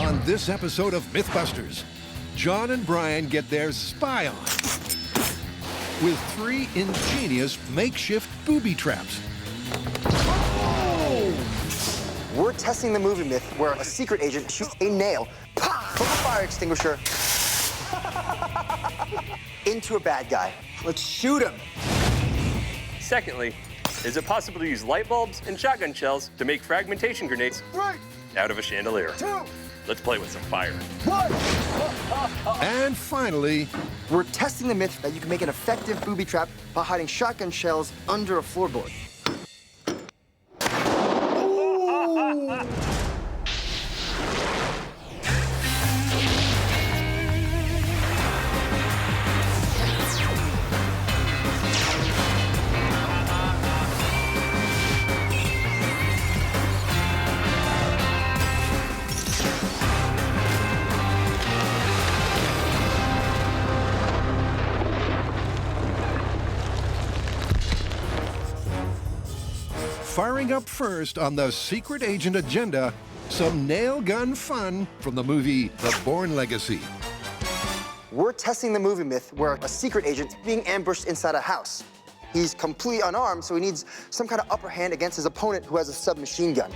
On this episode of Mythbusters, John and Brian get their spy on with 3 ingenious makeshift booby traps. Oh! We're testing the movie myth where a secret agent shoots a nail from a fire extinguisher into a bad guy. Let's shoot him. Secondly, is it possible to use light bulbs and shotgun shells to make fragmentation grenades out of a chandelier? 2. Let's play with some fire. 1. And finally, We're testing the myth that you can make an effective booby trap by hiding shotgun shells under a floorboard. firing up first on the secret agent agenda, some nail gun fun from the movie The Bourne Legacy. We're testing the movie myth where a secret agent is being ambushed inside a house. He's completely unarmed, so he needs some kind of upper hand against his opponent who has a submachine gun.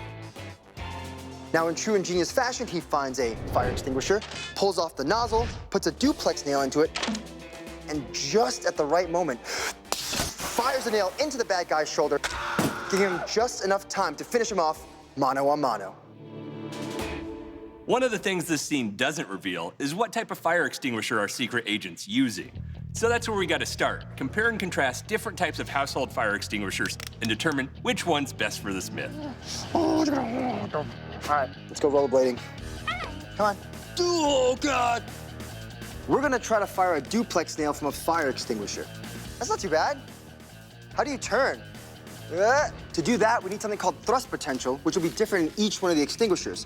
Now, in true ingenious fashion, he finds a fire extinguisher, pulls off the nozzle, puts a duplex nail into it, and just at the right moment, fires the nail into the bad guy's shoulder, giving him just enough time to finish him off mano a mano. One of the things this scene doesn't reveal is what type of fire extinguisher our secret agent's using. So that's where we gotta start. Compare and contrast different types of household fire extinguishers and determine which one's best for this myth. All right, let's go rollerblading. Come on. Oh, God. We're gonna try to fire a duplex nail from a fire extinguisher. That's not too bad. How do you turn? To do that, we need something called thrust potential, which will be different in each one of the extinguishers.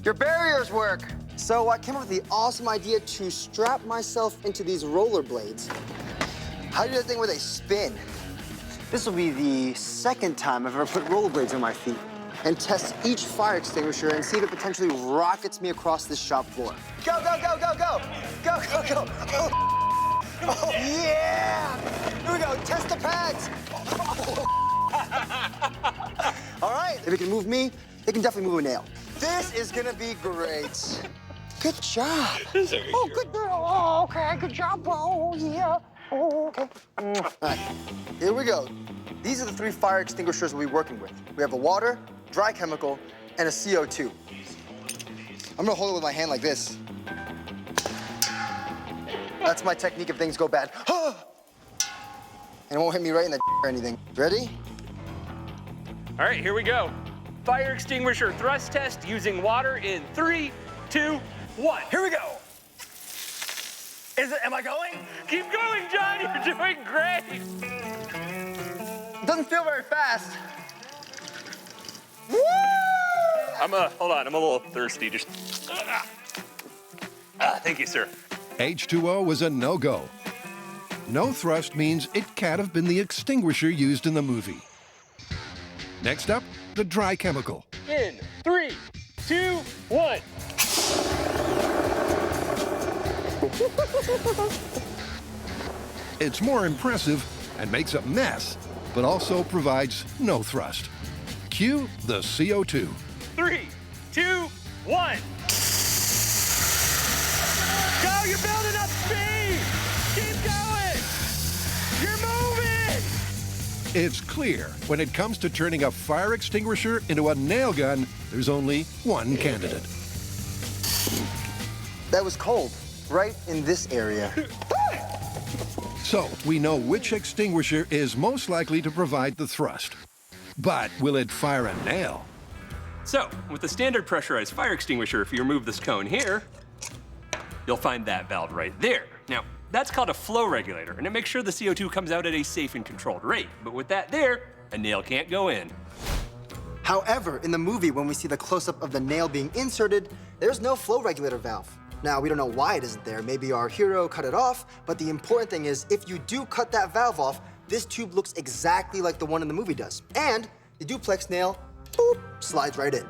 Your barriers work. So I came up with the awesome idea to strap myself into these rollerblades. How do you do that thing where they spin? This will be the second time I've ever put rollerblades on my feet and test each fire extinguisher and see if it potentially rockets me across this shop floor. Go, go, go, go, go! Go, go, go! Oh, yeah! Here we go, test the pads! All right, if it can move me, it can definitely move a nail. This is gonna be great. Good job. Oh, good girl. Oh, okay, good job. Oh, yeah. Oh, okay. All right, here we go. These are the 3 fire extinguishers we'll be working with. We have a water, dry chemical, and a CO2. I'm gonna hold it with my hand like this. That's my technique if things go bad. And it won't hit me right in the or anything. Ready? All right, here we go. Fire extinguisher thrust test using water in 3, 2, 1. Here we go. Am I going? Keep going, John, you're doing great. It doesn't feel very fast. Woo! Hold on, I'm a little thirsty. Just, thank you, sir. H2O was a no-go. No thrust means it can't have been the extinguisher used in the movie. Next up, the dry chemical. In 3, 2, 1. It's more impressive and makes a mess, but also provides no thrust. Cue the CO2. 3, 2, 1. Go, you're building up speed! Keep going! You're moving! It's clear when it comes to turning a fire extinguisher into a nail gun, there's only one candidate. That was cold, right in this area. So we know which extinguisher is most likely to provide the thrust. But will it fire a nail? So, with a standard pressurized fire extinguisher, if you remove this cone here, you'll find that valve right there. Now, that's called a flow regulator, and it makes sure the CO2 comes out at a safe and controlled rate. But with that there, a nail can't go in. However, in the movie, when we see the close-up of the nail being inserted, there's no flow regulator valve. Now, we don't know why it isn't there. Maybe our hero cut it off, but the important thing is, if you do cut that valve off, this tube looks exactly like the one in the movie does. And the duplex nail, boop, slides right in.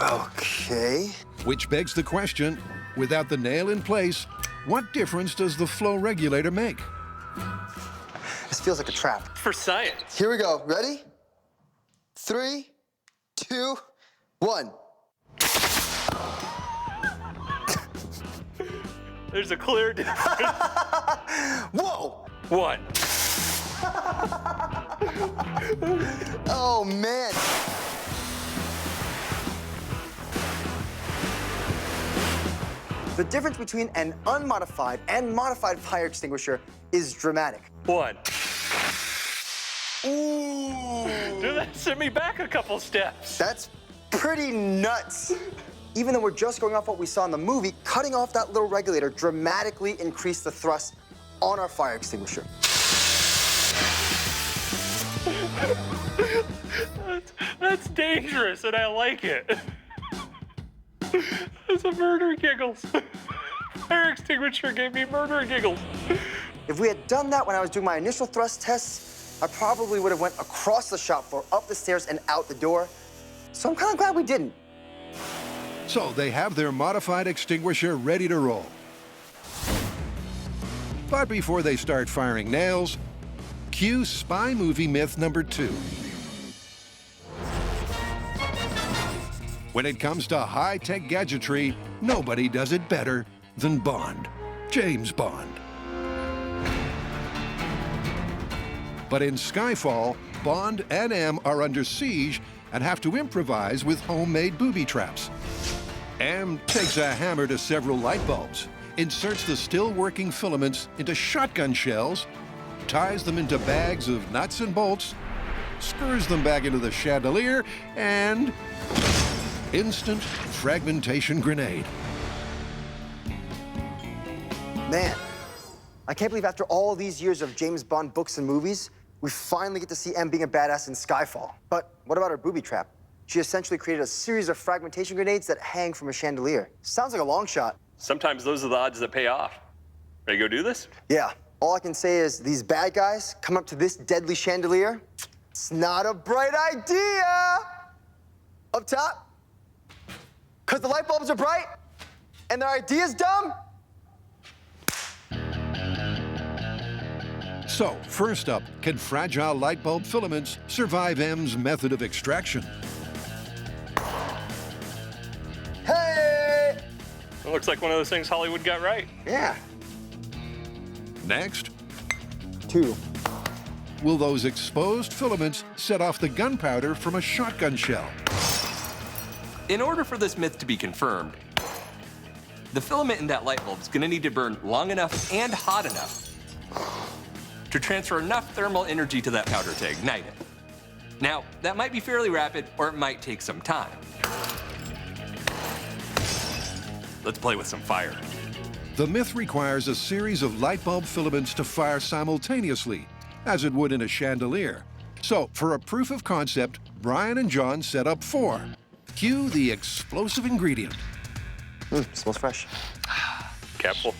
Okay. Which begs the question, without the nail in place, what difference does the flow regulator make? This feels like a trap. For science. Here we go. Ready? 3, 2, 1. There's a clear difference. Whoa! 1. Oh, man. The difference between an unmodified and modified fire extinguisher is dramatic. 1. Ooh. Dude, that sent me back a couple steps. That's pretty nuts. Even though we're just going off what we saw in the movie, cutting off that little regulator dramatically increased the thrust on our fire extinguisher. That's dangerous, and I like it. That's a murder giggles. Fire extinguisher gave me murder giggles. If we had done that when I was doing my initial thrust tests, I probably would have went across the shop floor, up the stairs, and out the door. So I'm kind of glad we didn't. So they have their modified extinguisher ready to roll. But before they start firing nails, cue spy movie myth number 2. When it comes to high-tech gadgetry, nobody does it better than Bond, James Bond. But in Skyfall, Bond and M are under siege and have to improvise with homemade booby traps. M takes a hammer to several light bulbs, inserts the still-working filaments into shotgun shells, ties them into bags of nuts and bolts, screws them back into the chandelier, and instant fragmentation grenade. Man, I can't believe after all these years of James Bond books and movies, we finally get to see M being a badass in Skyfall. But what about her booby trap? She essentially created a series of fragmentation grenades that hang from a chandelier. Sounds like a long shot. Sometimes those are the odds that pay off. Ready to go do this? Yeah, all I can say is these bad guys come up to this deadly chandelier. It's not a bright idea. Up top, because the light bulbs are bright and their idea's dumb. So, first up, can fragile light bulb filaments survive M's method of extraction? Hey! It looks like one of those things Hollywood got right. Yeah. Next, 2. will those exposed filaments set off the gunpowder from a shotgun shell? In order for this myth to be confirmed, the filament in that light bulb is going to need to burn long enough and hot enough to transfer enough thermal energy to that powder to ignite it. Now, that might be fairly rapid, or it might take some time. Let's play with some fire. The myth requires a series of light bulb filaments to fire simultaneously, as it would in a chandelier. So, for a proof of concept, Brian and John set up 4. Cue the explosive ingredient. Smells fresh. Capsule.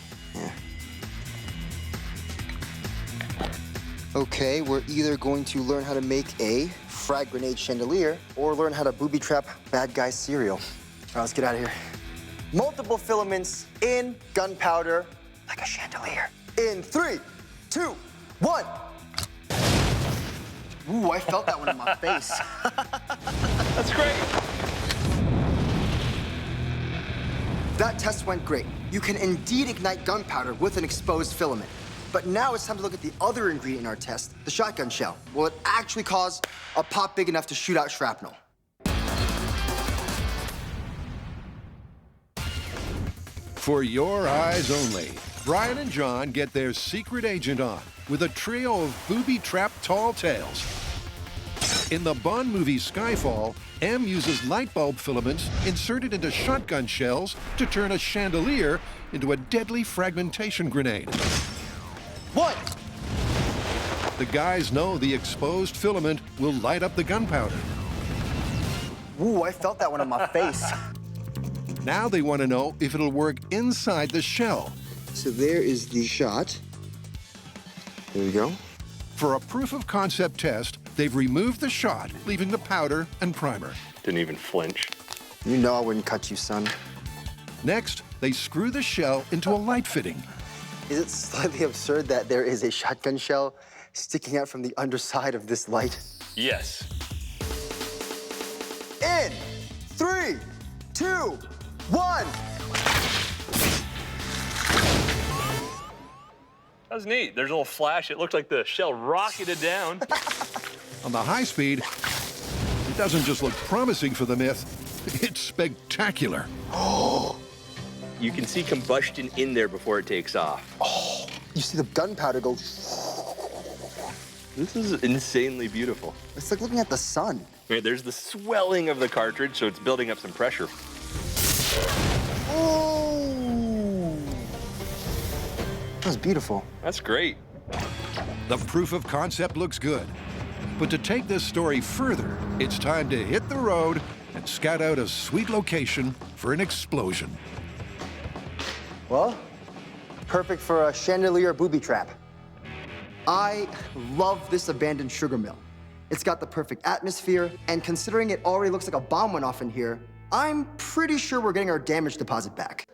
Okay, we're either going to learn how to make a frag grenade chandelier or learn how to booby trap bad guy cereal. All right, let's get out of here. Multiple filaments in gunpowder, like a chandelier. In 3, 2, 1. Ooh, I felt that one in my face. That's great. That test went great. You can indeed ignite gunpowder with an exposed filament. But now it's time to look at the other ingredient in our test, the shotgun shell. Will it actually cause a pop big enough to shoot out shrapnel? For your eyes only, Brian and John get their secret agent on with a trio of booby-trapped tall tales. In the Bond movie Skyfall, M uses light bulb filaments inserted into shotgun shells to turn a chandelier into a deadly fragmentation grenade. What? The guys know the exposed filament will light up the gunpowder. Ooh, I felt that one on my face. Now they want to know if it'll work inside the shell. So there is the shot. There we go. For a proof-of-concept test, they've removed the shot, leaving the powder and primer. Didn't even flinch. You know I wouldn't cut you, son. Next, they screw the shell into a light fitting. Is it slightly absurd that there is a shotgun shell sticking out from the underside of this light? Yes. In 3, 2, 1. That was neat. There's a little flash. It looked like the shell rocketed down. On the high speed, it doesn't just look promising for the myth, it's spectacular. You can see combustion in there before it takes off. Oh, you see the gunpowder go. This is insanely beautiful. It's like looking at the sun. Right, there's the swelling of the cartridge, so it's building up some pressure. Oh! That was beautiful. That's great. The proof of concept looks good. But to take this story further, it's time to hit the road and scout out a sweet location for an explosion. Well, perfect for a chandelier booby trap. I love this abandoned sugar mill. It's got the perfect atmosphere, and considering it already looks like a bomb went off in here, I'm pretty sure we're getting our damage deposit back.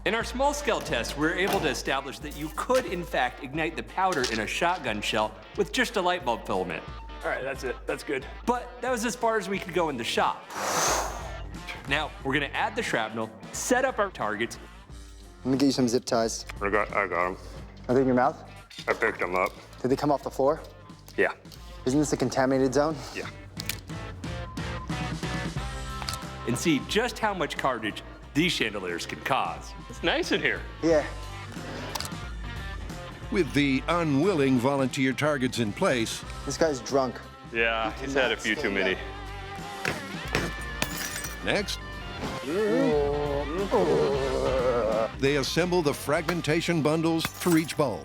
In our small-scale test, we were able to establish that you could, in fact, ignite the powder in a shotgun shell with just a light bulb filament. All right, that's it. That's good. But that was as far as we could go in the shop. Now, we're gonna add the shrapnel, set up our targets. Let me get you some zip ties. I got them. Are they in your mouth? I picked them up. Did they come off the floor? Yeah. Isn't this a contaminated zone? Yeah. And see just how much carnage these chandeliers can cause. It's nice in here. Yeah. With the unwilling volunteer targets in place, This guy's drunk. Yeah, he's had a few too many. next, they assemble the fragmentation bundles for each bulb.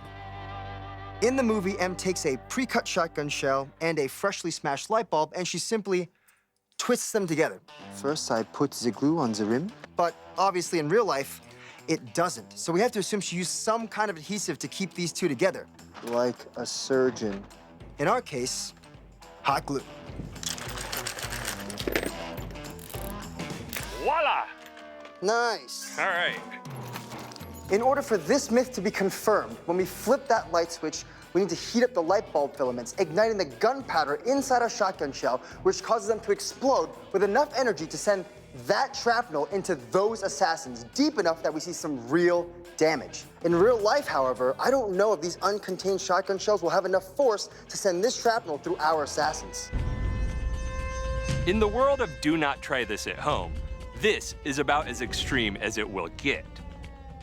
In the movie, Em takes a pre-cut shotgun shell and a freshly smashed light bulb, and she simply twists them together. First, I put the glue on the rim, but obviously in real life, it doesn't. So we have to assume she used some kind of adhesive to keep these two together. Like a surgeon. In our case, hot glue. Voila! Nice. All right. In order for this myth to be confirmed, when we flip that light switch, we need to heat up the light bulb filaments, igniting the gunpowder inside our shotgun shell, which causes them to explode with enough energy to send that shrapnel into those assassins deep enough that we see some real damage. In real life, however, I don't know if these uncontained shotgun shells will have enough force to send this shrapnel through our assassins. In the world of do not try this at home, this is about as extreme as it will get.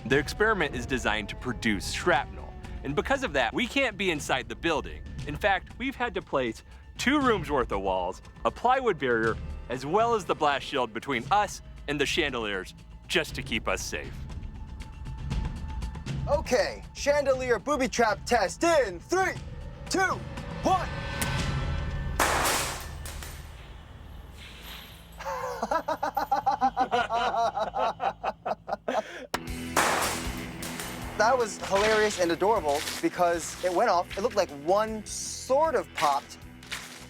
The experiment is designed to produce shrapnel, and because of that, we can't be inside the building. In fact, we've had to place 2 rooms worth of walls, a plywood barrier, as well as the blast shield between us and the chandeliers, just to keep us safe. Okay, chandelier booby trap test in 3, 2, 1. That was hilarious and adorable because it went off. It looked like one sort of popped,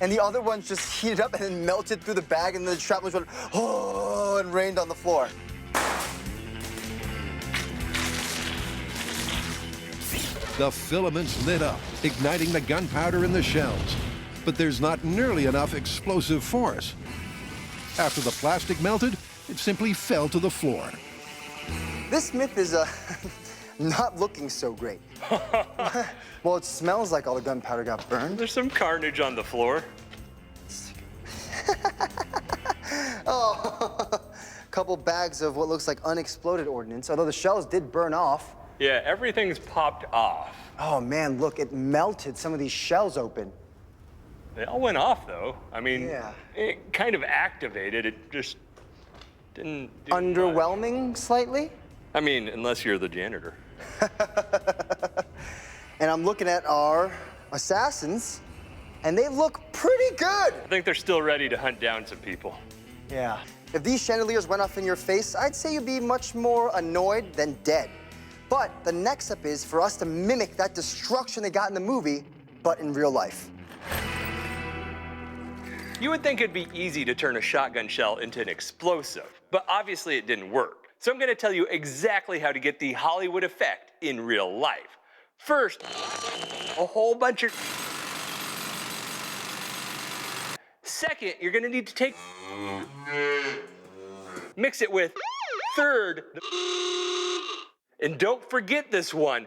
and the other ones just heated up and then melted through the bag, and the shrapnel went, oh, and rained on the floor. The filaments lit up, igniting the gunpowder in the shells. But there's not nearly enough explosive force. After the plastic melted, it simply fell to the floor. This myth is not looking so great. Well, it smells like all the gunpowder got burned. There's some carnage on the floor. Oh, a couple bags of what looks like unexploded ordnance, although the shells did burn off. Yeah, everything's popped off. Oh man, look, it melted some of these shells open. They all went off, though. I mean, Yeah. it kind of activated. It just didn't do much. Underwhelming slightly. I mean, unless you're the janitor. And I'm looking at our assassins, and they look pretty good. I think they're still ready to hunt down some people. Yeah. If these chandeliers went off in your face, I'd say you'd be much more annoyed than dead. But the next step is for us to mimic that destruction they got in the movie, but in real life. You would think it'd be easy to turn a shotgun shell into an explosive, but obviously it didn't work. So I'm gonna tell you exactly how to get the Hollywood effect in real life. First, a whole bunch of... Second, you're gonna need to take... Mix it with... Third... And don't forget this one.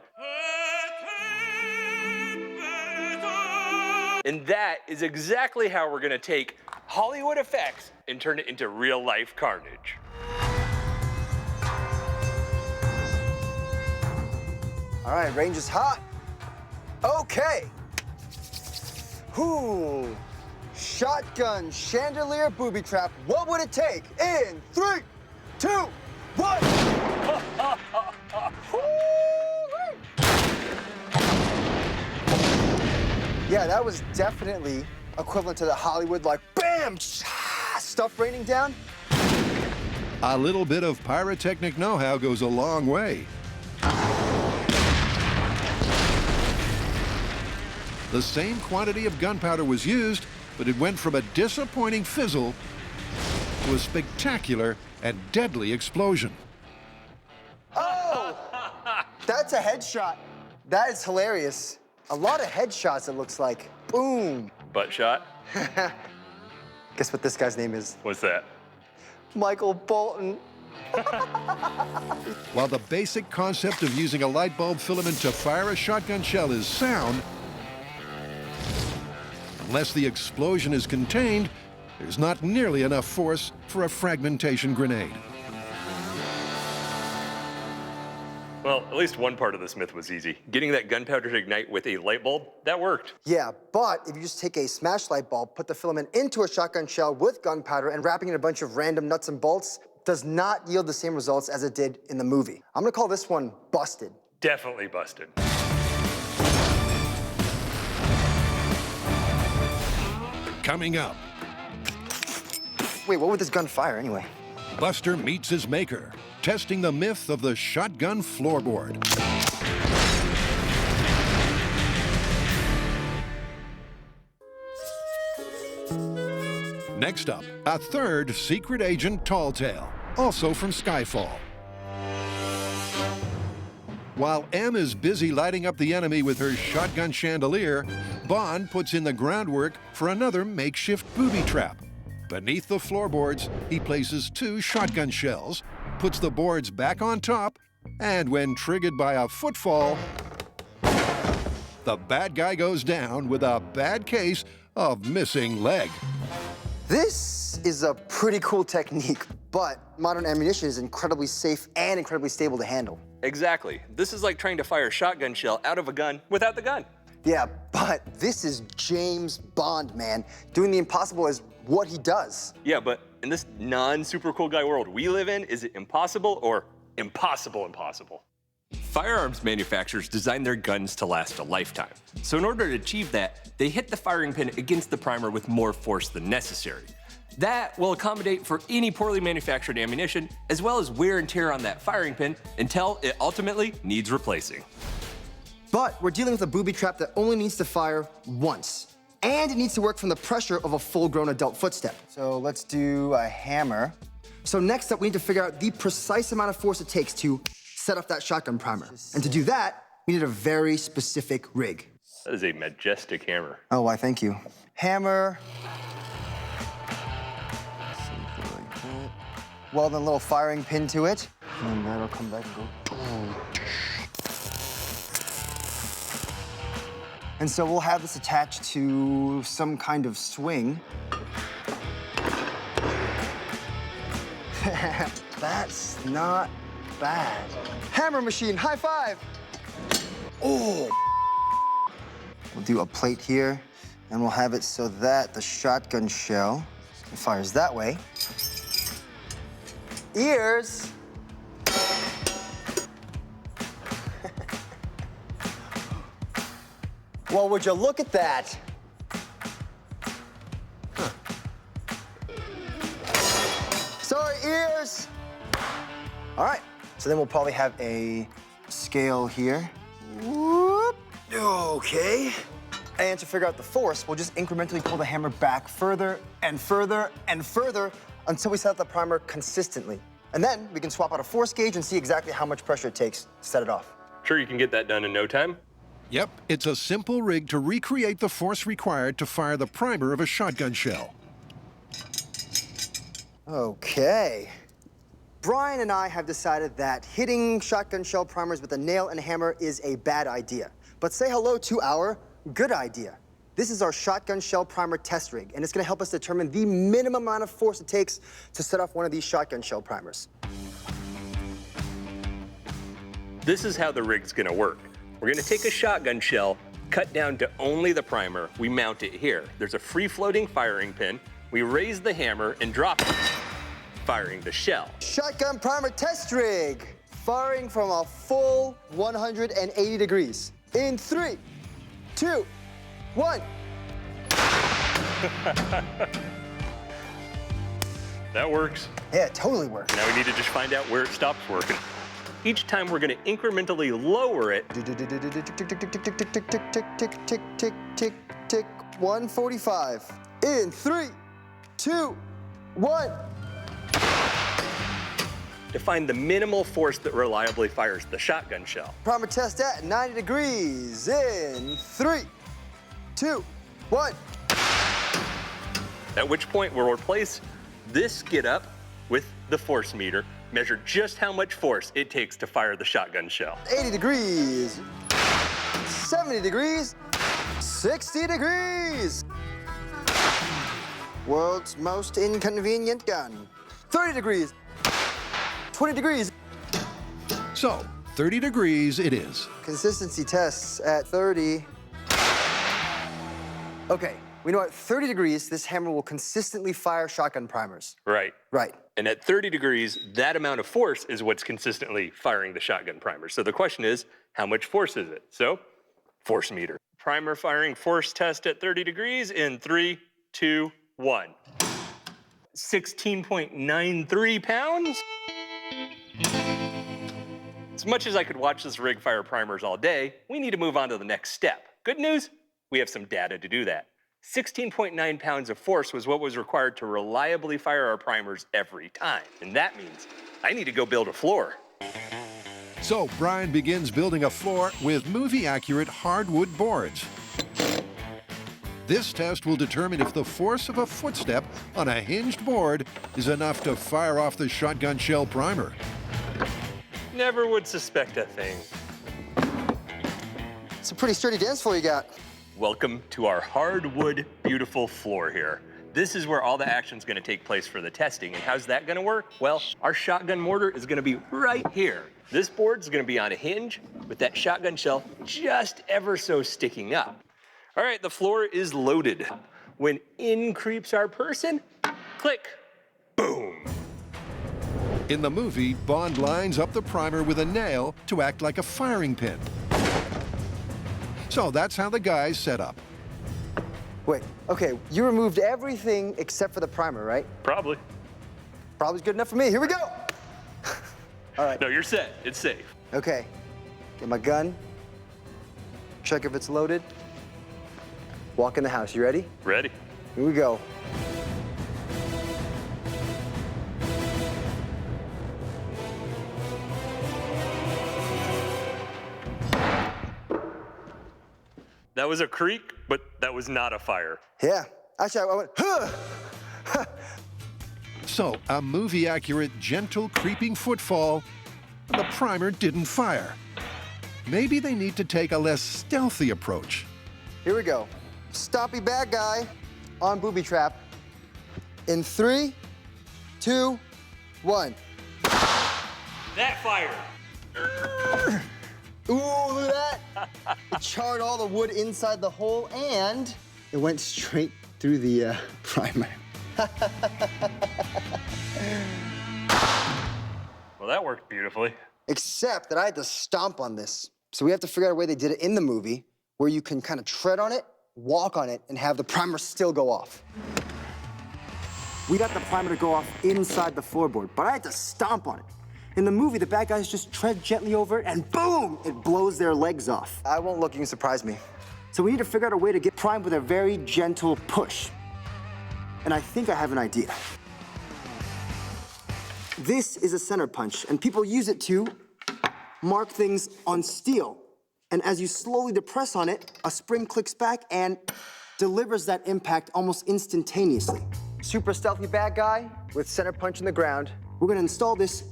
And that is exactly how we're gonna take Hollywood effects and turn it into real life carnage. All right, range is hot. Okay. Whoo. Shotgun, chandelier, booby trap. What would it take? In 3, 2, 1. Yeah, that was definitely equivalent to the Hollywood, like, bam, stuff raining down. A little bit of pyrotechnic know-how goes a long way. The same quantity of gunpowder was used, but it went from a disappointing fizzle to a spectacular and deadly explosion. Oh, that's a headshot. That is hilarious. A lot of headshots, it looks like. Boom. Butt shot? Guess what this guy's name is? What's that? Michael Bolton. While the basic concept of using a light bulb filament to fire a shotgun shell is sound, unless the explosion is contained, there's not nearly enough force for a fragmentation grenade. Well, at least one part of this myth was easy. Getting that gunpowder to ignite with a light bulb, that worked. Yeah, but if you just take a smashed light bulb, put the filament into a shotgun shell with gunpowder and wrapping in a bunch of random nuts and bolts, does not yield the same results as it did in the movie. I'm gonna call this one busted. Definitely busted. Coming up, Wait, what would this gun fire anyway? Buster meets his maker, testing the myth of the shotgun floorboard. Next up, a third secret agent tall tale, also from Skyfall. While M is busy lighting up the enemy with her shotgun chandelier, Bond puts in the groundwork for another makeshift booby trap. Beneath the floorboards, he places 2 shotgun shells, puts the boards back on top, and when triggered by a footfall, the bad guy goes down with a bad case of missing leg. This is a pretty cool technique, but modern ammunition is incredibly safe and incredibly stable to handle. Exactly. This is like trying to fire a shotgun shell out of a gun without the gun. Yeah, but this is James Bond, man. Doing the impossible is what he does. Yeah, but in this non-super cool guy world we live in, is it impossible or impossible? Firearms manufacturers design their guns to last a lifetime. So in order to achieve that, they hit the firing pin against the primer with more force than necessary. That will accommodate for any poorly manufactured ammunition, as well as wear and tear on that firing pin until it ultimately needs replacing. But we're dealing with a booby trap that only needs to fire once. And it needs to work from the pressure of a full-grown adult footstep. So let's do a hammer. So next up, we need to figure out the precise amount of force it takes to set off that shotgun primer. And to do that, we need a very specific rig. That is a majestic hammer. Oh, why, thank you. Hammer. Weld a little firing pin to it. And that'll come back and go. And so we'll have this attached to some kind of swing. That's not bad. Hammer machine, high five. Oh. We'll do a plate here, and we'll have it so that the shotgun shell fires that way. Ears. Well, would you look at that? Huh. Sorry, ears. All right, so then we'll probably have a scale here. Whoop. Okay. And to figure out the force, we'll just incrementally pull the hammer back further and further and further until we set the primer consistently. And then we can swap out a force gauge and see exactly how much pressure it takes to set it off. Sure you can get that done in no time? Yep, it's a simple rig to recreate the force required to fire the primer of a shotgun shell. Okay. Brian and I have decided that hitting shotgun shell primers with a nail and hammer is a bad idea. But say hello to our good idea. This is our shotgun shell primer test rig, and it's gonna help us determine the minimum amount of force it takes to set off one of these shotgun shell primers. This is how the rig's gonna work. We're gonna take a shotgun shell, cut down to only the primer. We mount it here. There's a free-floating firing pin. We raise the hammer and drop it, firing the shell. Shotgun primer test rig, firing from a full 180 degrees. In 3, 2, 1. That works. Yeah, it totally works. Now we need to just find out where it stops working. Each time we're gonna incrementally lower it. Tick, tick, tick, tick, tick, tick, tick. 145. In 3, 2, 1. To find the minimal force that reliably fires the shotgun shell. Primer test at 90 degrees. In 3, 2, 1. At which point we'll replace this skid up with the force meter, measure just how much force it takes to fire the shotgun shell. 80 degrees. 70 degrees. 60 degrees. World's most inconvenient gun. 30 degrees. 20 degrees. So, 30 degrees it is. Consistency tests at 30. Okay, we know at 30 degrees, this hammer will consistently fire shotgun primers. Right. Right. And at 30 degrees, that amount of force is what's consistently firing the shotgun primer. So the question is, how much force is it? So, force meter. Primer firing force test at 30 degrees in 3, 2, 1. 16.93 pounds? As much as I could watch this rig fire primers all day, we need to move on to the next step. Good news, we have some data to do that. 16.9 pounds of force was what was required to reliably fire our primers every time. And that means I need to go build a floor. So, Brian begins building a floor with movie-accurate hardwood boards. This test will determine if the force of a footstep on a hinged board is enough to fire off the shotgun shell primer. Never would suspect a thing. It's a pretty sturdy dance floor you got. Welcome to our hardwood, beautiful floor here. This is where all the action's gonna take place for the testing. And how's that gonna work? Well, our shotgun mortar is gonna be right here. This board's gonna be on a hinge with that shotgun shell just ever so sticking up. All right, the floor is loaded. When in creeps our person, click, boom. In the movie, Bond lines up the primer with a nail to act like a firing pin. So that's how the guys set up. Wait, okay, you removed everything except for the primer, right? Probably. Probably good enough for me. Here we go. All right. No, you're set. It's safe. Okay, get my gun. Check if it's loaded. Walk in the house. You ready? Ready? Here we go. That was a creak, but that was not a fire. Yeah. Actually, I went, huh! So, a movie-accurate, gentle, creeping footfall, the primer didn't fire. Maybe they need to take a less stealthy approach. Here we go. Stompy bad guy on booby trap. In 3, 2, 1. That fired. Ooh, look at that. It charred all the wood inside the hole, and it went straight through the primer. Well, that worked beautifully. Except that I had to stomp on this. So we have to figure out a way they did it in the movie where you can kind of tread on it, walk on it, and have the primer still go off. We got the primer to go off inside the floorboard, but I had to stomp on it. In the movie, the bad guys just tread gently over it, and boom, it blows their legs off. I won't look, you can surprise me. So we need to figure out a way to get primed with a very gentle push. And I think I have an idea. This is a center punch, and people use it to mark things on steel. And as you slowly depress on it, a spring clicks back and delivers that impact almost instantaneously. Super stealthy bad guy with center punch in the ground. We're gonna install this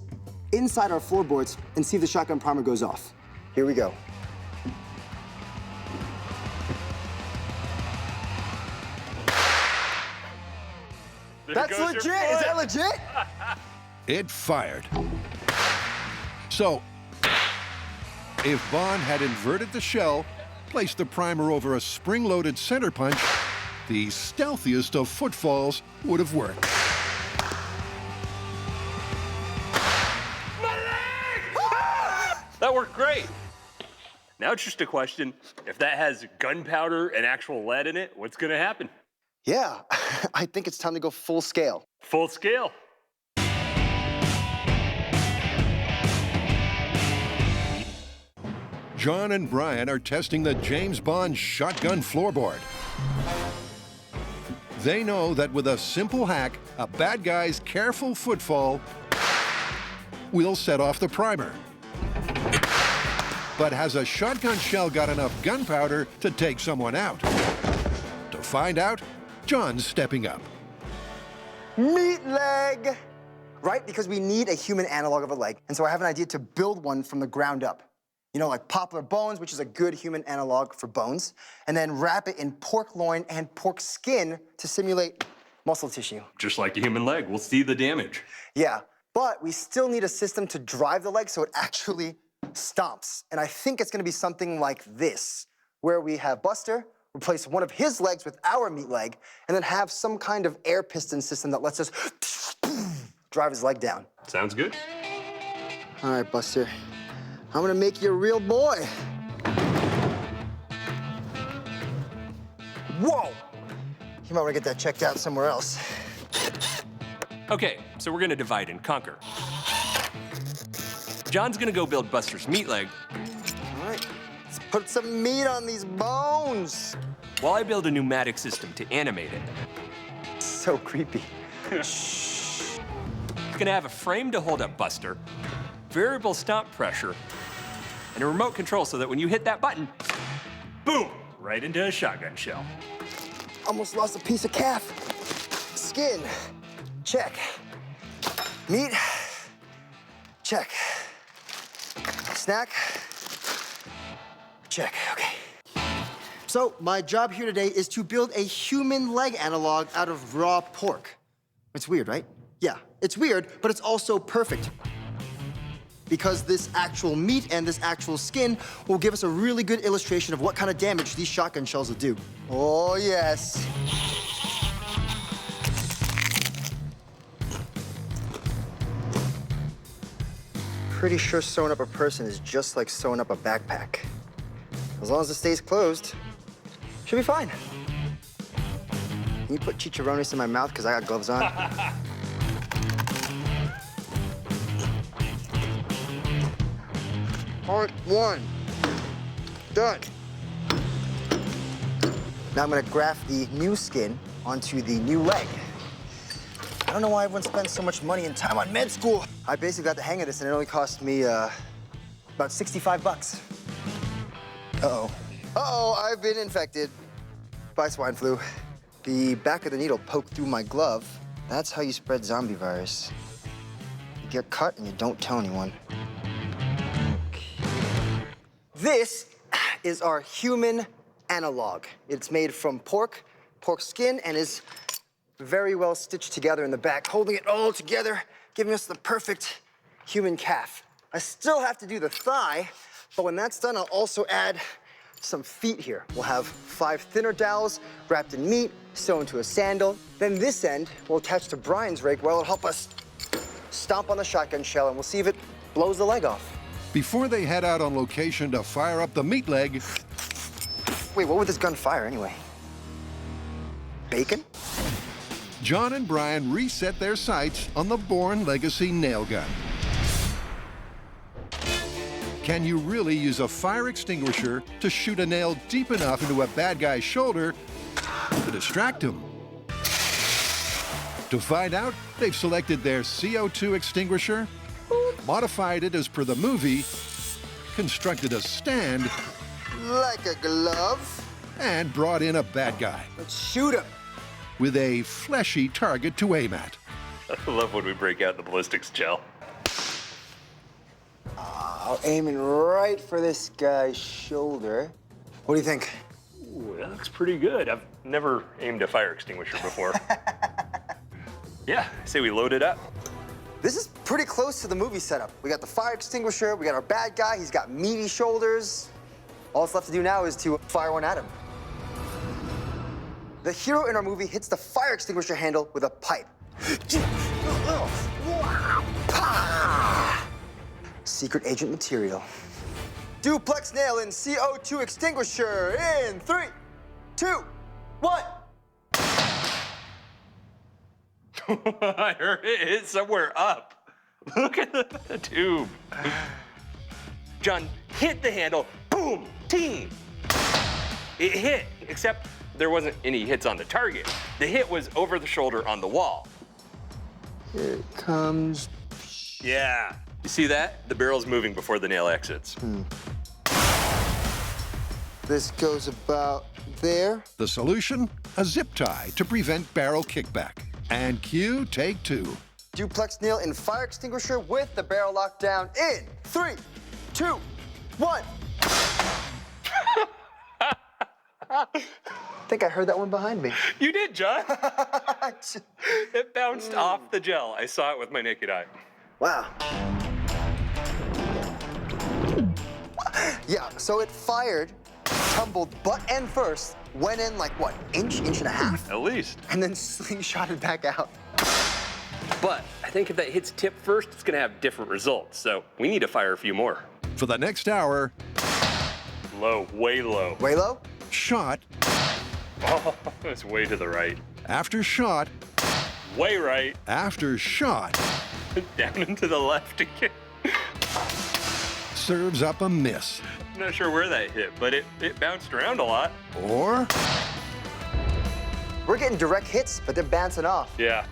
inside our floorboards and see if the shotgun primer goes off. Here we go. That's legit! Is that legit? It fired. So, if Bond had inverted the shell, placed the primer over a spring-loaded center punch, the stealthiest of footfalls would have worked. That worked great. Now it's just a question, if that has gunpowder and actual lead in it, what's gonna happen? Yeah, I think it's time to go full scale. Full scale. John and Brian are testing the James Bond shotgun floorboard. They know that with a simple hack, a bad guy's careful footfall will set off the primer. But has a shotgun shell got enough gunpowder to take someone out? To find out, John's stepping up. Meat leg! Right, because we need a human analog of a leg. And so I have an idea to build one from the ground up. You know, like poplar bones, which is a good human analog for bones, and then wrap it in pork loin and pork skin to simulate muscle tissue. Just like a human leg, we'll see the damage. Yeah, but we still need a system to drive the leg so it actually stomps. And I think it's gonna be something like this, where we have Buster replace one of his legs with our meat leg, and then have some kind of air piston system that lets us drive his leg down. Sounds good. All right, Buster. I'm gonna make you a real boy. Whoa! You might wanna get that checked out somewhere else. Okay, so we're gonna divide and conquer. John's gonna go build Buster's meat leg, All right, let's put some meat on these bones. while I build a pneumatic system to animate it. So creepy. It's gonna have a frame to hold up Buster, variable stomp pressure, and a remote control so that when you hit that button, boom, right into a shotgun shell. Almost lost a piece of calf. Skin, check. Meat, check. Snack, check, okay. So my job here today is to build a human leg analog out of raw pork. It's weird, right? Yeah, it's weird, but it's also perfect. Because this actual meat and this actual skin will give us a really good illustration of what kind of damage these shotgun shells will do. Oh, yes. Pretty sure sewing up a person is just like sewing up a backpack. As long as it stays closed, should be fine. Can you put chicharrones in my mouth because I got gloves on? Part one, done. Now I'm gonna graft the new skin onto the new leg. I don't know why everyone spends so much money and time on med school. I basically got the hang of this and it only cost me about 65 bucks. Uh-oh. Uh-oh, I've been infected by swine flu. The back of the needle poked through my glove. That's how you spread zombie virus. You get cut and you don't tell anyone. This is our human analog. It's made from pork skin, and is very well stitched together in the back, holding it all together, giving us the perfect human calf. I still have to do the thigh, but when that's done, I'll also add some feet here. We'll have 5 thinner dowels wrapped in meat, sewn to a sandal. Then this end will attach to Brian's rake, where it'll help us stomp on the shotgun shell, and we'll see if it blows the leg off. Before they head out on location to fire up the meat leg, Wait, what would this gun fire anyway? Bacon? John and Brian reset their sights on the Bourne Legacy nail gun. Can you really use a fire extinguisher to shoot a nail deep enough into a bad guy's shoulder to distract him? To find out, they've selected their CO2 extinguisher, modified it as per the movie, constructed a stand, Like a glove. and brought in a bad guy Let's shoot him. with a fleshy target to aim at. I love when we break out the ballistics gel. Oh, aiming right for this guy's shoulder. What do you think? Ooh, that looks pretty good. I've never aimed a fire extinguisher before. Yeah, I say we load it up. This is pretty close to the movie setup. We got the fire extinguisher, we got our bad guy, he's got meaty shoulders. All that's left to do now is to fire one at him. The hero in our movie hits the fire extinguisher handle with a pipe. Secret agent material. Duplex nail in CO2 extinguisher in 3, 2, 1. I heard it hit somewhere up. Look at the tube. John hit the handle, boom, ting. It hit, except there wasn't any hits on the target. The hit was over the shoulder on the wall. Here it comes. Yeah. You see that? The barrel's moving before the nail exits. This goes about there. The solution? A zip tie to prevent barrel kickback. And cue take 2. Duplex nail in fire extinguisher with the barrel locked down in 3, 2, 1. I think I heard that one behind me. You did, John. It bounced off the gel. I saw it with my naked eye. Wow. Yeah, so it fired, tumbled butt end first, went in like what, inch and a half? At least. And then slingshotted back out. But I think if that hits tip first, it's gonna have different results. So we need to fire a few more. For the next hour, Low, way low. Way low? shot Oh, it's way to the right. after shot Way right. after shot Down and to the left again. serves up a miss. I'm not sure where that hit, but it bounced around a lot. Or, We're getting direct hits, but they're bouncing off. Yeah.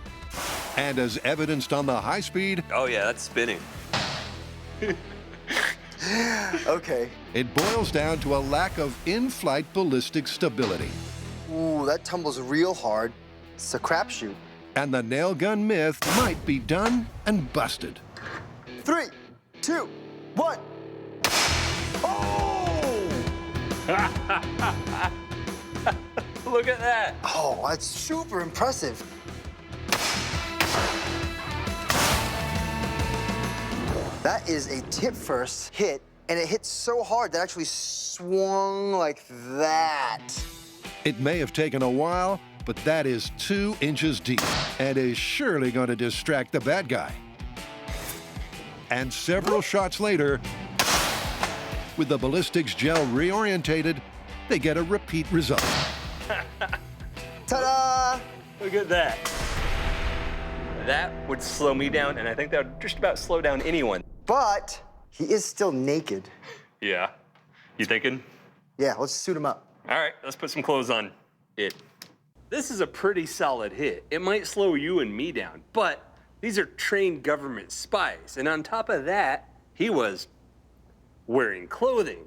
and as evidenced on the high speed, Oh yeah, that's spinning. Okay. it boils down to a lack of in-flight ballistic stability. Ooh, that tumbles real hard. It's a crapshoot. And the nail gun myth might be done and busted. 3, 2, 1. Oh! Look at that. Oh, that's super impressive. That is a tip first hit, and it hit so hard that it actually swung like that. It may have taken a while, but that is 2 inches deep and is surely going to distract the bad guy. And several shots later, with the ballistics gel reorientated, they get a repeat result. Ta-da! Look at that. That would slow me down, and I think that would just about slow down anyone. But he is still naked. Yeah. You thinking? Yeah, let's suit him up. All right, let's put some clothes on it. This is a pretty solid hit. It might slow you and me down, but these are trained government spies. And on top of that, he was wearing clothing.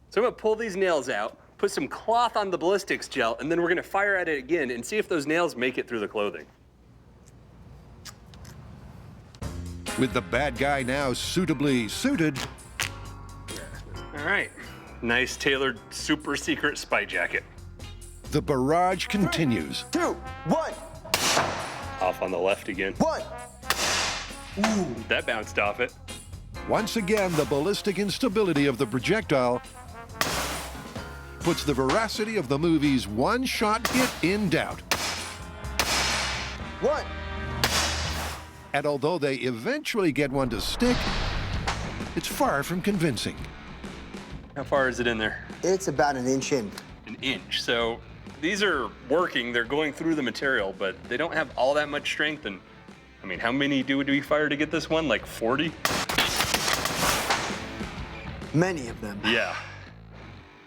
So I'm gonna pull these nails out, put some cloth on the ballistics gel, and then we're gonna fire at it again and see if those nails make it through the clothing. With the bad guy now suitably suited, All right, nice tailored super secret spy jacket. the barrage continues. 2, 1, Off on the left again. 1. That bounced off it. Once again, the ballistic instability of the projectile puts the veracity of the movie's one-shot hit in doubt. 1. And although they eventually get one to stick, it's far from convincing. How far is it in there? It's about an inch in. An inch. So these are working, they're going through the material, but they don't have all that much strength. And I mean, how many do we fire to get this one? Like 40? Many of them. Yeah.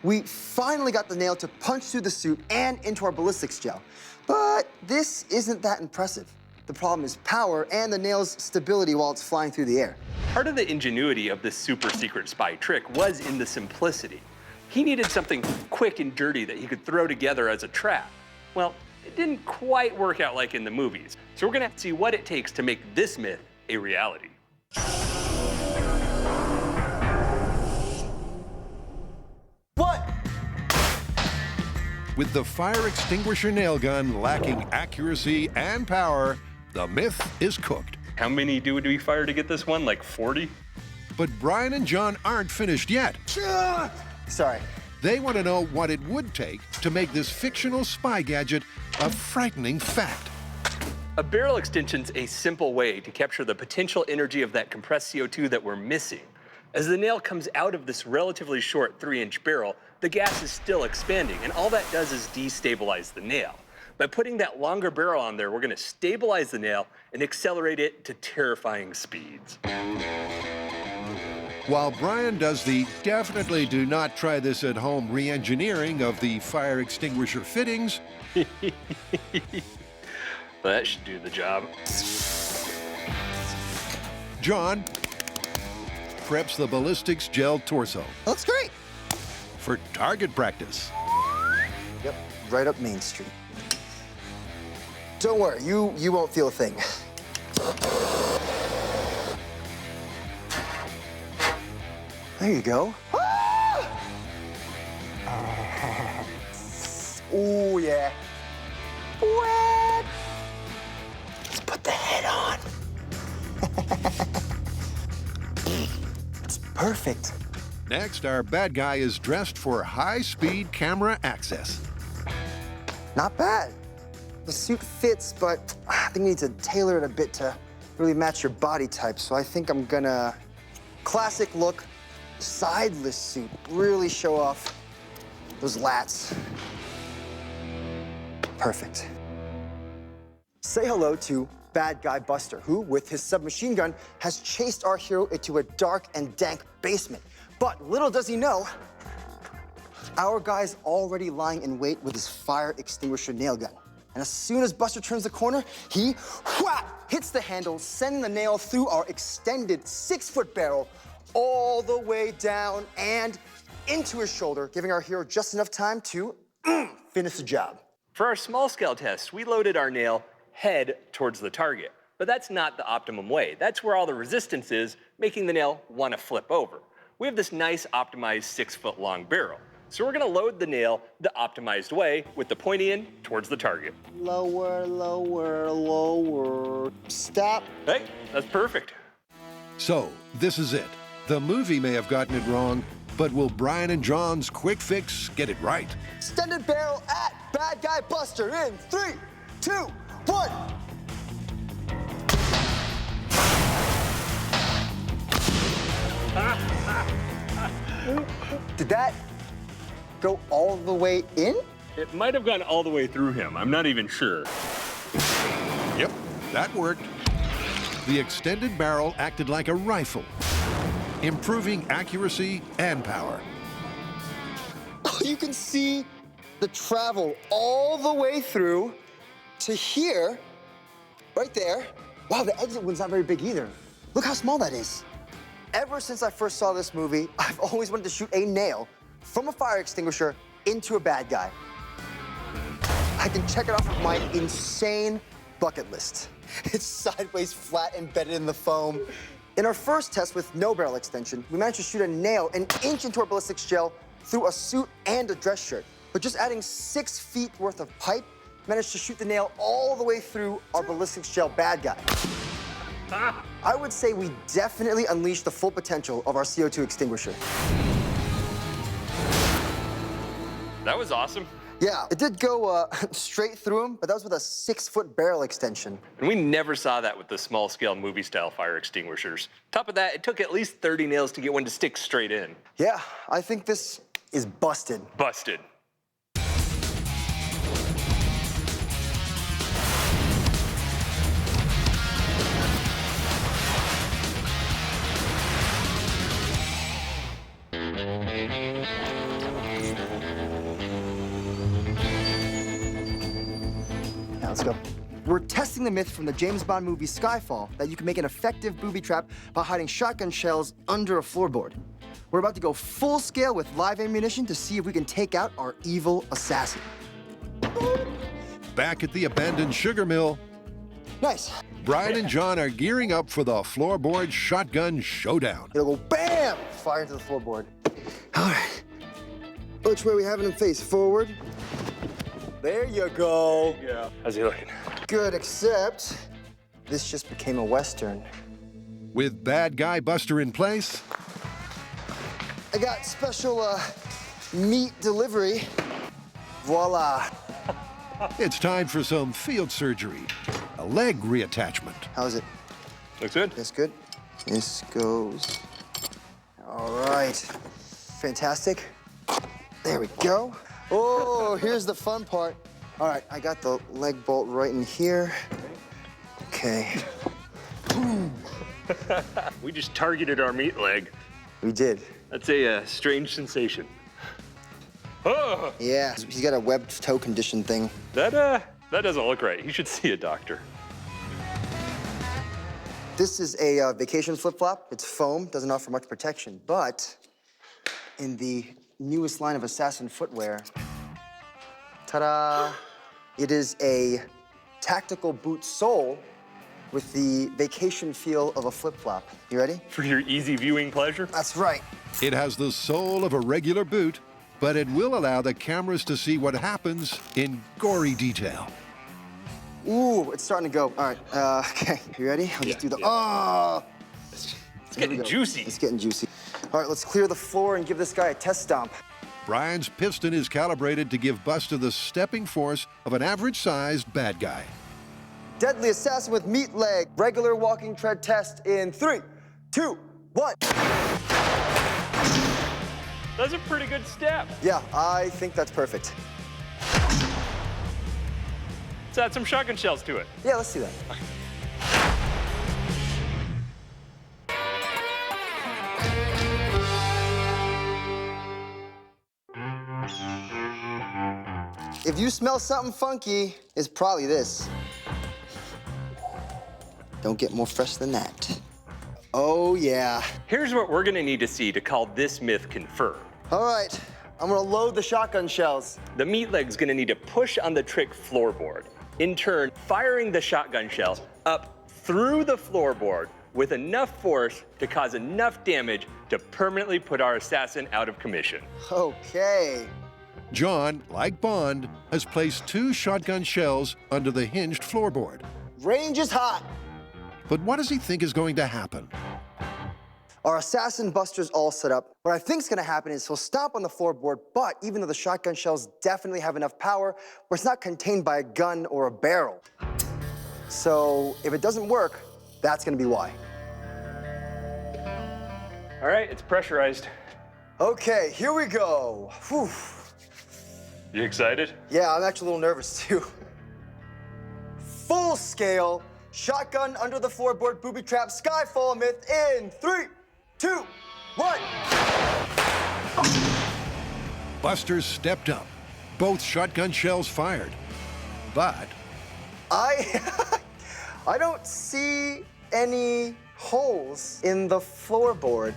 We finally got the nail to punch through the suit and into our ballistics gel. But this isn't that impressive. The problem is power and the nail's stability while it's flying through the air. Part of the ingenuity of this super secret spy trick was in the simplicity. He needed something quick and dirty that he could throw together as a trap. Well, it didn't quite work out like in the movies. So we're gonna have to see what it takes to make this myth a reality. What? With the fire extinguisher nail gun lacking accuracy and power, the myth is cooked. How many do we fire to get this one? Like 40? But Brian and John aren't finished yet. Sorry. They want to know what it would take to make this fictional spy gadget a frightening fact. A barrel extension's a simple way to capture the potential energy of that compressed CO2 that we're missing. As the nail comes out of this relatively short 3-inch barrel, the gas is still expanding, and all that does is destabilize the nail. By putting that longer barrel on there, we're gonna stabilize the nail and accelerate it to terrifying speeds. While Brian does the definitely do not try this at home re-engineering of the fire extinguisher fittings, That should do the job. John preps the ballistics gel torso Looks great. for target practice. Yep, right up Main Street. Don't worry, you won't feel a thing. There you go. Ah! Oh, yeah. What? Let's put the head on. It's perfect. Next, our bad guy is dressed for high-speed camera access. Not bad. The suit fits, but I think we need to tailor it a bit to really match your body type. So I think I'm gonna classic look, sideless suit, really show off those lats. Perfect. Say hello to Bad Guy Buster, who, with his submachine gun, has chased our hero into a dark and dank basement. But little does he know, our guy's already lying in wait with his fire extinguisher nail gun. And as soon as Buster turns the corner, he hits the handle, sending the nail through our extended 6-foot barrel all the way down and into his shoulder, giving our hero just enough time to finish the job. For our small scale test, we loaded our nail head towards the target. But that's not the optimum way. That's where all the resistance is, making the nail want to flip over. We have this nice optimized 6-foot long barrel. So we're gonna load the nail the optimized way with the pointy end towards the target. Lower, lower, lower. Stop. Hey, that's perfect. So, this is it. The movie may have gotten it wrong, but will Brian and John's quick fix get it right? Extended barrel at Bad Guy Buster in 3, 2, 1. Did that go all the way in? It might have gone all the way through him. I'm not even sure. Yep, that worked. The extended barrel acted like a rifle, improving accuracy and power. You can see the travel all the way through to here, right there. Wow, the exit one's not very big either. Look how small that is. Ever since I first saw this movie, I've always wanted to shoot a nail from a fire extinguisher into a bad guy. I can check it off of my insane bucket list. It's sideways, flat, embedded in the foam. In our first test with no barrel extension, we managed to shoot a nail an inch into our ballistics gel through a suit and a dress shirt. But just adding 6 feet worth of pipe managed to shoot the nail all the way through our ballistics gel bad guy. I would say we definitely unleashed the full potential of our CO2 extinguisher. That was awesome. Yeah, it did go straight through him, but that was with a 6-foot barrel extension. And we never saw that with the small scale movie style fire extinguishers. Top of that, it took at least 30 nails to get one to stick straight in. Yeah, I think this is busted. Busted. let's go. We're testing the myth from the James Bond movie Skyfall that you can make an effective booby trap by hiding shotgun shells under a floorboard. We're about to go full scale with live ammunition to see if we can take out our evil assassin. Back at the abandoned sugar mill, Nice. Brian and John are gearing up for the floorboard shotgun showdown. It'll go bam! Fire into the floorboard. All right. Which way are we having him face? Forward? There you go. Yeah. How's he looking? Good, except this just became a Western. With bad guy Buster in place, I got special meat delivery. Voila. it's time for some field surgery, a leg reattachment. How's it? Looks good. This good? This goes. All right. Fantastic. There we go. Oh, here's the fun part. All right, I got the leg bolt right in here. Okay. We just targeted our meat leg. We did. That's a strange sensation. Oh, Yeah, he's got a webbed toe condition thing. that doesn't look right. You should see a doctor. This is a vacation flip-flop. It's foam, doesn't offer much protection, but in the newest line of assassin footwear, ta-da, it is a tactical boot sole with the vacation feel of a flip-flop. You ready? For your easy viewing pleasure? That's right. It has the sole of a regular boot, but it will allow the cameras to see what happens in gory detail. Ooh, it's starting to go. All right, okay, you ready? I'll just do the, oh! It's getting juicy. It's getting juicy. All right, let's clear the floor and give this guy a test stomp. Brian's piston is calibrated to give Buster the stepping force of an average-sized bad guy. Deadly assassin with meat leg. Regular walking tread test in 3, 2, 1. That's a pretty good step. Yeah, I think that's perfect. Let's add some shotgun shells to it. Yeah, let's do that. If you smell something funky, it's probably this. Don't get more fresh than that. Oh, yeah. Here's what we're gonna need to see to call this myth confirmed. All right, I'm gonna load the shotgun shells. The meat leg's gonna need to push on the trick floorboard, in turn firing the shotgun shell up through the floorboard with enough force to cause enough damage to permanently put our assassin out of commission. Okay. John, like Bond, has placed 2 shotgun shells under the hinged floorboard. Range is hot. But what does he think is going to happen? Our assassin Buster's all set up. What I think's gonna happen is he'll stomp on the floorboard, but even though the shotgun shells definitely have enough power, where it's not contained by a gun or a barrel. So if it doesn't work, that's gonna be why. All right, it's pressurized. Okay, here we go. Whew. You excited? Yeah, I'm actually a little nervous too. Full scale, shotgun under the floorboard booby trap Skyfall myth in 3, 2, 1. Buster stepped up. Both shotgun shells fired. But I don't see any holes in the floorboard.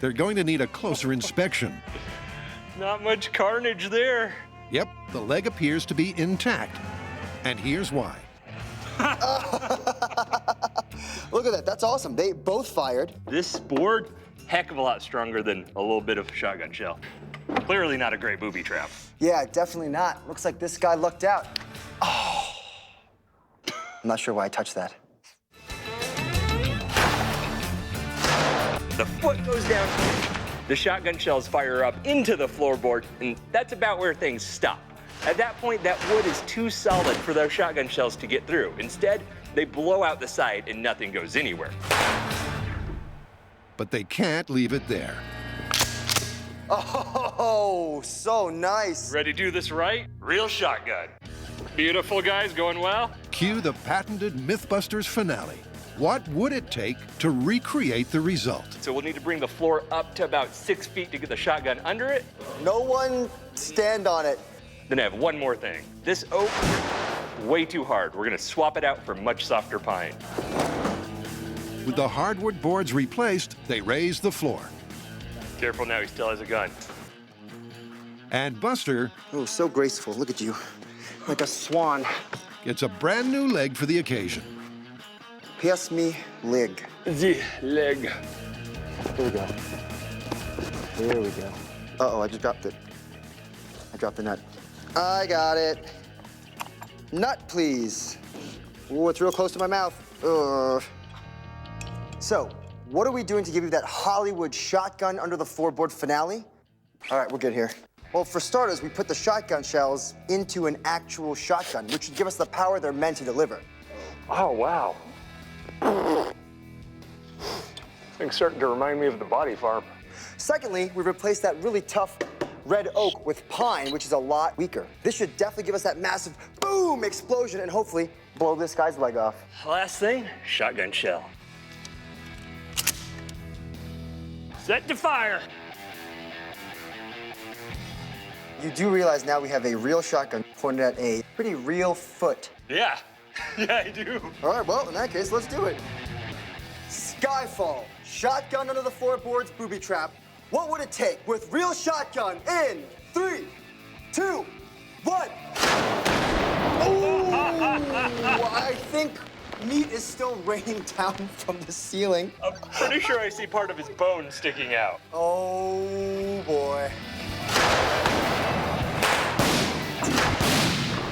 they're going to need a closer inspection. Not much carnage there. Yep, the leg appears to be intact. And here's why. Look at that, that's awesome. They both fired. This board, heck of a lot stronger than a little bit of shotgun shell. Clearly not a great booby trap. Yeah, definitely not. Looks like this guy lucked out. Oh. I'm not sure why I touched that. The foot goes down, the shotgun shells fire up into the floorboard, and that's about where things stop. At that point, that wood is too solid for those shotgun shells to get through. Instead, they blow out the side and nothing goes anywhere. But they can't leave it there. Oh, so nice. Ready to do this right? Real shotgun. Beautiful, guys, going well? Cue the patented Mythbusters finale. What would it take to recreate the result? So we'll need to bring the floor up to about 6 feet to get the shotgun under it. No one stand on it. Then I have one more thing. This oak way too hard. We're gonna swap it out for much softer pine. With the hardwood boards replaced, they raise the floor. Careful now, he still has a gun. And Buster Oh, so graceful. Look at you. Like a swan. gets a brand new leg for the occasion. Pass me leg. The leg. Here we go. Here we go. Uh-oh, I just dropped it. I dropped the nut. I got it. Nut, please. Ooh, it's real close to my mouth. Ugh. So, what are we doing to give you that Hollywood shotgun under the floorboard finale? All right, we're good here. Well, for starters, we put the shotgun shells into an actual shotgun, which should give us the power they're meant to deliver. Oh, wow. Thing's starting to remind me of the body farm. Secondly, we replaced that really tough red oak with pine, which is a lot weaker. This should definitely give us that massive boom explosion and hopefully blow this guy's leg off. Last thing, shotgun shell. Set to fire. You do realize now we have a real shotgun pointed at a pretty real foot. Yeah, yeah, I do. All right, well, in that case, let's do it. Skyfall, shotgun under the floorboards, booby trap. What would it take with real shotgun in 3, 2, 1. Oh, I think meat is still raining down from the ceiling. I'm pretty sure I see part of his bone sticking out. Oh, boy.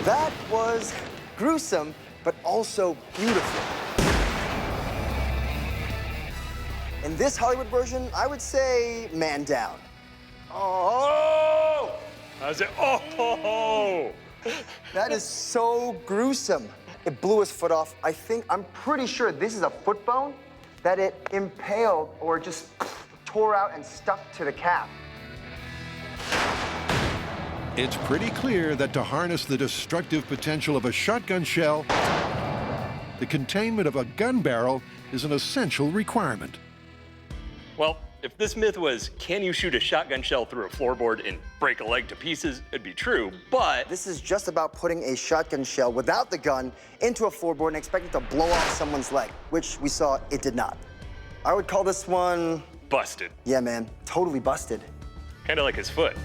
That was gruesome, but also beautiful. In this Hollywood version, I would say man down. Oh! How's it? Oh! That is so gruesome. It blew his foot off. I'm pretty sure this is a foot bone that it impaled or just tore out and stuck to the calf. It's pretty clear that to harness the destructive potential of a shotgun shell, the containment of a gun barrel is an essential requirement. Well, if this myth was, can you shoot a shotgun shell through a floorboard and break a leg to pieces, it'd be true, but... This is just about putting a shotgun shell without the gun into a floorboard and expecting to blow off someone's leg, which we saw it did not. I would call this one... busted. Yeah, man, totally busted. Kinda like his foot.